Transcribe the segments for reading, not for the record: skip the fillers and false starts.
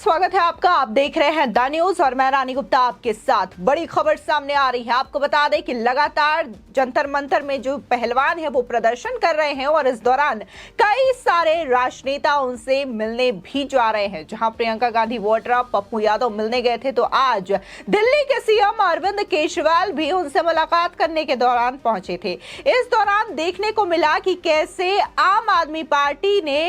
स्वागत है आपका। आप देख रहे हैं द न्यूज और मैं रानी गुप्ता आपके साथ। बड़ी खबर सामने आ रही है। आपको बता दें कि लगातार जंतर मंतर में जो पहलवान है वो प्रदर्शन कर रहे हैं और इस दौरान कई सारे राजनेता उनसे मिलने भी जा रहे हैं। जहां प्रियंका गांधी वाड्रा, पप्पू यादव मिलने गए थे, तो आज दिल्ली के सीएम अरविंद केजरीवाल भी उनसे मुलाकात करने के दौरान पहुंचे थे। इस दौरान देखने को मिला कि कैसे आम आदमी पार्टी ने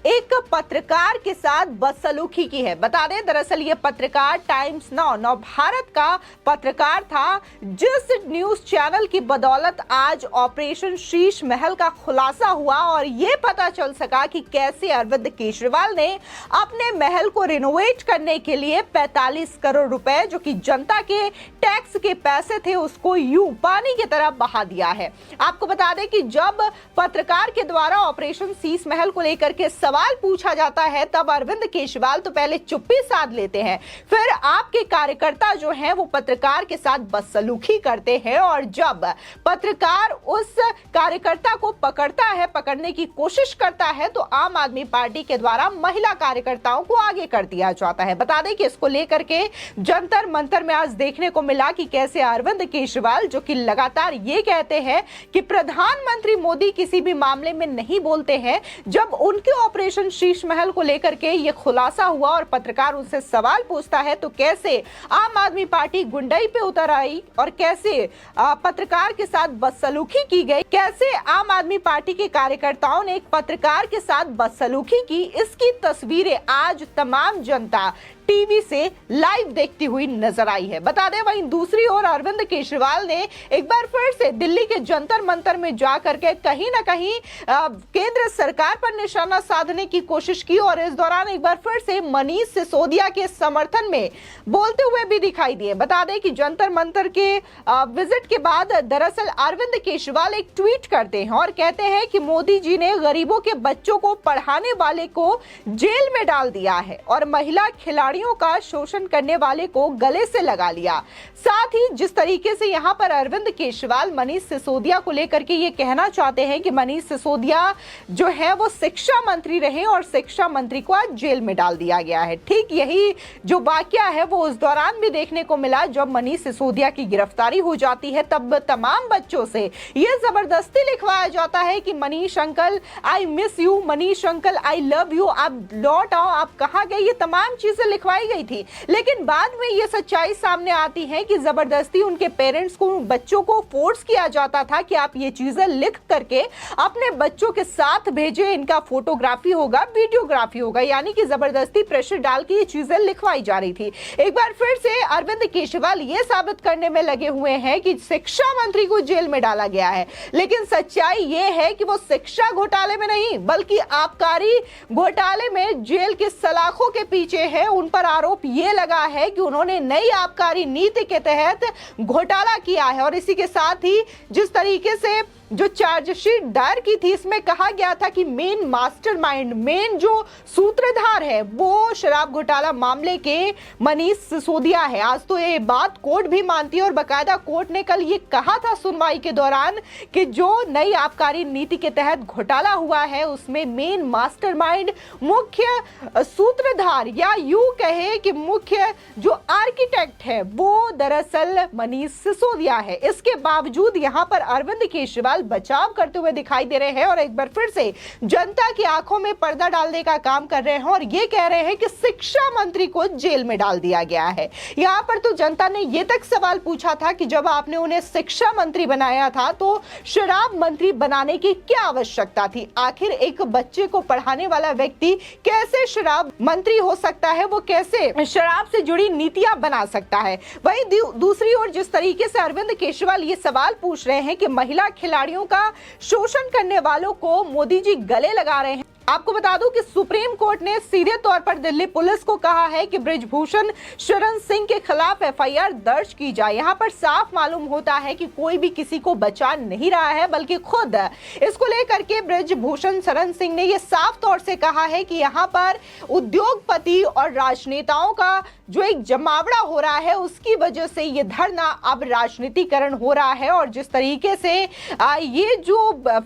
एक पत्रकार के साथ बदसलूकी की है। बता दें, दरअसल ये पत्रकार टाइम्स नव भारत का पत्रकार था, जिस न्यूज चैनल की बदौलत आज ऑपरेशन शीश महल का खुलासा हुआ और ये पता चल सका कि कैसे अरविंद केजरीवाल ने अपने महल को रिनोवेट करने के लिए 45 करोड़ रुपए, जो कि जनता के टैक्स के पैसे थे, उसको यूं पानी की तरह बहा दिया है। आपको बता दें कि जब पत्रकार के द्वारा ऑपरेशन शीश महल को लेकर के सवाल पूछा जाता है, तब अरविंद केजरीवाल तो पहले चुप्पी साध लेते हैं, फिर आपके कार्यकर्ता जो हैं वो पत्रकार के साथ बदसलूकी करते हैं और जब पत्रकार उस कार्यकर्ता को पकड़ने की कोशिश करता है, तो आम आदमी पार्टी के द्वारा महिला कार्यकर्ताओं को आगे कर दिया जाता है। बता दें कि इसको लेकर के जंतर मंतर में आज देखने को मिला कि कैसे अरविंद केजरीवाल, जो कि लगातार ये कहते हैं कि प्रधानमंत्री मोदी किसी भी मामले में नहीं बोलते हैं, जब उनके ऑपरेशन शीश महल को लेकर के ये खुलासा हुआ और पत्रकार उनसे सवाल पूछता है, तो कैसे आम आदमी पार्टी गुंडई पे उतर आई और कैसे पत्रकार के साथ बदसलूकी की गई, कैसे आम आदमी पार्टी के कार्यकर्ताओं ने एक पत्रकार के साथ बदसलूकी की, इसकी तस्वीरें आज तमाम जनता टीवी से लाइव देखती हुई नजर आई है। बता दें, वहीं दूसरी ओर अरविंद केजरीवाल ने एक बार फिर से दिल्ली के जंतर मंतर में जाकर के कहीं ना कहीं केंद्र सरकार पर निशाना साधने की कोशिश की और इस दौरान एक बार फिर से मनीष सिसोदिया के समर्थन में बोलते हुए भी दिखाई दिए। बता दें कि जंतर मंतर के विजिट के बाद दरअसल अरविंद केजरीवाल एक ट्वीट करते हैं और कहते हैं कि मोदी जी ने गरीबों के बच्चों को पढ़ाने वाले को जेल में डाल दिया है और महिला खिलाड़ी का शोषण करने वाले को गले से लगा लिया। साथ ही जिस तरीके से यहां पर अरविंद केजरीवाल मनीष सिसोदिया को लेकर के ये कहना चाहते हैं कि मनीष सिसोदिया जो है वो शिक्षा मंत्री रहे और शिक्षा मंत्री को आज जेल में डाल दिया गया है। ठीक यही जो वाकया है वो उस दौरान भी देखने को मिला जब मनीष सिसोदिया की गिरफ्तारी हो जाती है, तब तमाम बच्चों से ये जबरदस्ती लिखवाया जाता है कि Manish uncle I miss you, Manish uncle I love you, आप लौट आओ, आप कहां गए, ये तमाम चीजें लिखवाई गई थी। लेकिन बाद में ये सच्चाई सामने आती है कि जबरदस्ती उनके पेरेंट्स को, बच्चों को फोर्स किया जाता था कि आप ये चीजें लिख करके अपने बच्चों के साथ भेजें, इनका फोटोग्राफी होगा, वीडियोग्राफी होगा, यानी कि जबरदस्ती प्रेशर डाल के ये चीजें लिखवाई जा रही थी। एक बार फिर से अरविंद केजरीवाल ये साबित करने में लगे हुए हैं कि शिक्षा मंत्री को जेल में डाला गया है, लेकिन सच्चाई ये है कि वो शिक्षा घोटाले में नहीं बल्कि आबकारी घोटाले में जेल के सलाखों के पीछे है। उन पर आरोप ये लगा है कि उन्होंने नई आबकारी नीति के तहत घोटाला किया है और इसी के साथ ही जिस तरीके से जो चार्जशीट दायर की थी, इसमें कहा गया था कि मेन मास्टरमाइंड, मेन जो सूत्रधार है वो शराब घोटाला मामले के मनीष सिसोदिया है। आज तो ये बात कोर्ट भी मानती है और बकायदा कोर्ट ने कल ये कहा था सुनवाई के दौरान कि जो नई आबकारी नीति के तहत घोटाला हुआ है उसमें मेन मास्टरमाइंड, मुख्य सूत्रधार या यूं कहे कि मुख्य जो आर्किटेक्ट है वो दरअसल मनीष सिसोदिया है। इसके बावजूद यहां पर अरविंद केजरीवाल बचाव करते हुए दिखाई दे रहे हैं और एक बार फिर से जनता की आंखों में पर्दा डालने का काम कर रहे हैं और ये कह रहे हैं कि शिक्षा मंत्री को जेल में डाल दिया गया है। यहां पर तो जनता ने ये तक सवाल पूछा था कि जब आपने उन्हें शिक्षा मंत्री बनाया था तो शराब मंत्री बनाने की क्या आवश्यकता थी? आखिर एक बच्चे को पढ़ाने वाला व्यक्ति कैसे शराब मंत्री हो सकता है, वो कैसे शराब से जुड़ी नीतियां बना सकता है? वहीं दूसरी ओर जिस तरीके से अरविंद केजरीवाल ये सवाल पूछ रहे हैं कि महिला खिलाड़ियों का शोषण करने वालों को मोदी जी गले लगा रहे हैं, आपको बता दूं कि सुप्रीम कोर्ट ने सीधे तौर पर दिल्ली पुलिस को कहा है कि बृजभूषण शरण सिंह के खिलाफ एफआईआर दर्ज की जाए। यहां पर साफ मालूम होता है कि कोई भी किसी को बचा नहीं रहा है, बल्कि खुद इसको लेकर के बृजभूषण शरण सिंह ने यह साफ तौर से कहा है कि यहां पर उद्योगपति और राजनेताओं का जो एक जमावड़ा हो रहा है उसकी वजह से ये धरना अब राजनीतिकरण हो रहा है और जिस तरीके से ये जो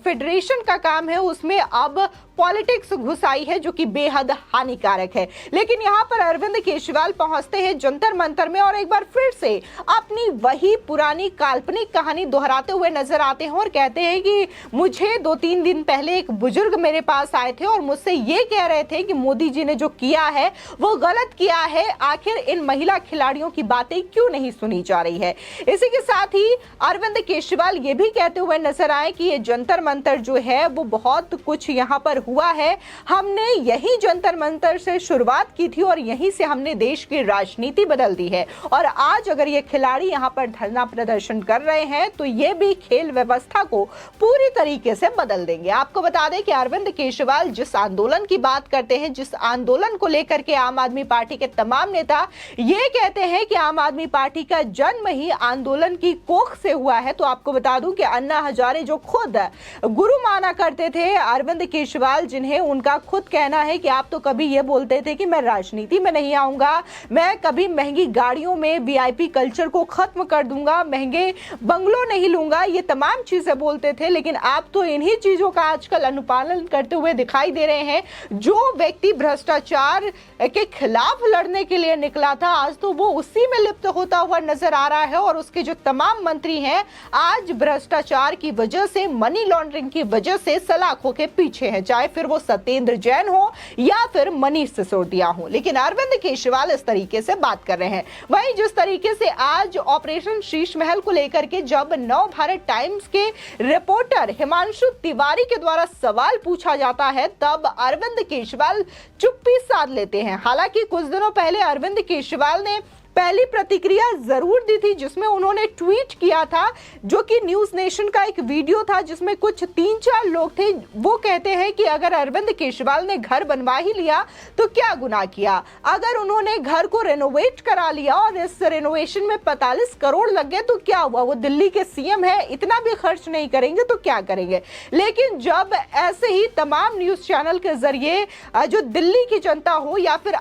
फेडरेशन का काम है उसमें अब पॉलिटिक्स पॉलिटिक्स घुसाई है जो कि बेहद हानिकारक है। लेकिन यहाँ पर अरविंद केजरीवाल पहुंचते हैं जंतर मंतर में और एक बार फिर से अपनी वही पुरानी काल्पनिक कहानी दोहराते हुए नजर आते हैं और कहते हैं कि मुझे 2-3 दिन पहले एक बुजुर्ग मेरे पास आए थे और मुझसे ये कह रहे थे कि मोदी जी ने जो किया है वो गलत किया है, आखिर इन महिला खिलाड़ियों की बातें क्यों नहीं सुनी जा रही है। इसी के साथ ही अरविंद केजरीवाल ये भी कहते हुए नजर आए कि ये जंतर मंतर जो है वो बहुत कुछ यहाँ पर हुआ है, हमने यही जंतर मंतर से शुरुआत की थी और यहीं से हमने देश की राजनीति बदल दी है और आज अगर ये खिलाड़ी यहाँ पर धरना प्रदर्शन कर रहे हैं तो ये भी खेल व्यवस्था को पूरी तरीके से बदल देंगे। आपको बता दें कि अरविंद केजरीवाल जिस आंदोलन की बात करते हैं, जिस आंदोलन को लेकर के आम आदमी पार्टी के तमाम नेता ये कहते हैं कि आम आदमी पार्टी का जन्म ही आंदोलन की कोख से हुआ है, तो आपको बता दूं कि अन्ना हजारे जो खुद गुरु माना करते थे अरविंद केजरीवाल, जिन्हें उनका खुद कहना है कि आप तो कभी ये बोलते थे कि मैं राजनीति में नहीं आऊंगा, मैं कभी महंगी गाड़ियों में वीआईपी कल्चर को खत्म कर दूंगा, महंगे बंगलों नहीं लूंगा, ये तमाम चीजें बोलते थे, लेकिन आप तो इन्हीं चीजों का आजकल अनुपालन करते हुए दिखाई दे रहे हैं। जो व्यक्ति भ्रष्टाचार के खिलाफ लड़ने के लिए निकला था आज तो वो उसी में लिप्त होता हुआ नजर आ रहा है और उसके जो तमाम मंत्री हैं आज भ्रष्टाचार की वजह से, मनी लॉन्ड्रिंग की वजह से सलाखों के पीछे हैं, चाहे फिर वो सत्येंद्र जैन हो या फिर मनीष सिसोदिया हो। लेकिन अरविंद केजरीवाल इस तरीके से बात कर रहे हैं। वहीं जिस तरीके से आज ऑपरेशन शीश महल को लेकर के जब नव भारत टाइम्स के रिपोर्टर हिमांशु तिवारी के द्वारा सवाल पूछा जाता है तब अरविंद केजरीवाल चुप्पी साध लेते हैं। हालांकि कुछ दिनों पहले अरविंद केजरीवाल ने पहली प्रतिक्रिया जरूर दी थी जिसमें उन्होंने ट्वीट किया था, जो कि न्यूज नेशन का एक वीडियो था जिसमें कुछ 3-4 लोग थे। वो कहते हैं कि अगर अरविंद केजरीवाल ने घर बनवा ही लिया तो क्या गुनाह किया, अगर उन्होंने घर को रेनोवेट करा लिया और इस रेनोवेशन में 45 करोड़ लग गए तो क्या हुआ, वो दिल्ली के सीएम है, इतना भी खर्च नहीं करेंगे तो क्या करेंगे। लेकिन जब ऐसे ही तमाम न्यूज चैनल के जरिए जो दिल्ली की जनता हो या फिर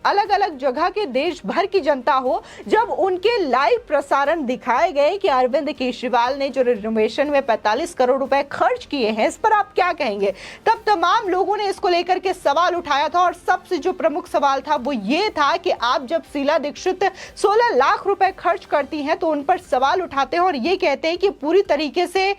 अलग अलग जगह के देश भर की जनता हो, जब उनके लाइव प्रसारण दिखाए गए कि अरविंद केजरीवाल ने जो रिनोवेशन में 45 करोड़ रुपए खर्च किए हैं, इस पर आप क्या कहेंगे, तब तमाम लोगों ने इसको लेकर के सवाल उठाया था। और सबसे जो प्रमुख सवाल था वो ये था कि आप जब शीला दीक्षित 16 लाख रुपए खर्च करती हैं तो उन पर सवाल उठाते हैं और ये कहते हैं कि पूरी तरीके से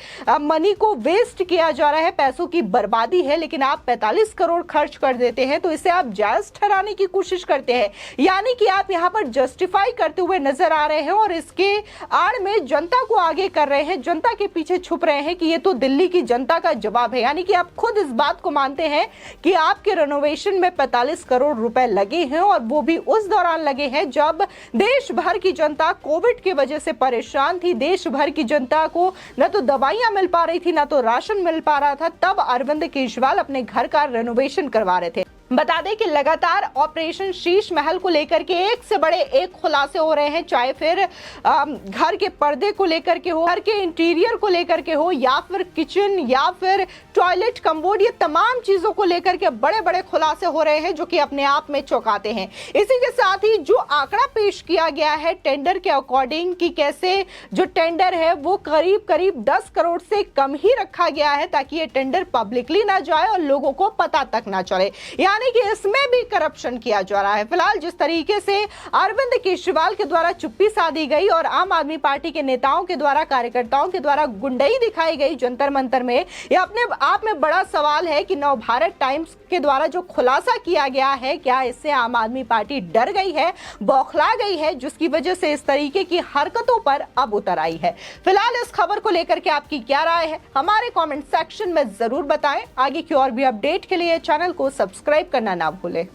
मनी को वेस्ट किया जा रहा है, पैसों की बर्बादी है, लेकिन आप 45 करोड़ खर्च कर देते हैं तो इसे आप जायज ठहराने की कोशिश करते हैं, यानी कि आप यहां पर जस्टिफाई करते हुए नजर आ रहे हैं और इसके आड़ में जनता को आगे कर रहे हैं, जनता के पीछे छुप रहे हैं कि ये तो दिल्ली की जनता का जवाब है। यानी कि आप खुद इस बात को मानते हैं कि आपके रेनोवेशन में 45 करोड़ रुपए लगे हैं और वो भी उस दौरान लगे हैं जब देश भर की जनता कोविड की वजह से परेशान थी, देश भर की जनता को न तो दवाइयां मिल पा रही थी न तो राशन मिल पा रहा था, तब अरविंद केजरीवाल अपने घर का रेनोवेशन करवा रहे थे। बता दें कि लगातार ऑपरेशन शीश महल को लेकर के एक से बड़े एक खुलासे हो रहे हैं, चाहे फिर घर के पर्दे को लेकर के हो, घर के इंटीरियर को लेकर के हो या फिर किचन या फिर टॉयलेट कमोड, ये तमाम चीजों को लेकर के बड़े बड़े खुलासे हो रहे हैं जो कि अपने आप में चौंकाते हैं। इसी के साथ ही जो आंकड़ा पेश किया गया है टेंडर के अकॉर्डिंग कि कैसे जो टेंडर है वो करीब 10 करोड़ से कम ही रखा गया है ताकि ये टेंडर पब्लिकली ना जाए और लोगों को पता तक ना चले, यानी कि इसमें भी करप्शन किया जा रहा है। फिलहाल जिस तरीके से अरविंद केजरीवाल के द्वारा चुप्पी साधी गई और आम आदमी पार्टी के नेताओं के द्वारा, कार्यकर्ताओं के द्वारा गुंडई दिखाई गई जंतर मंतर में, यह अपने आप में बड़ा सवाल है कि नव भारत टाइम्स के द्वारा जो खुलासा किया गया है, क्या इससे आम आदमी पार्टी डर गई है, बौखला गई है, जिसकी वजह से इस तरीके की हरकतों पर अब उतर आई है। फिलहाल इस खबर को लेकर के आपकी क्या राय है, हमारे कमेंट सेक्शन में जरूर बताएं। आगे की और भी अपडेट के लिए चैनल को सब्सक्राइब करना ना भूलें।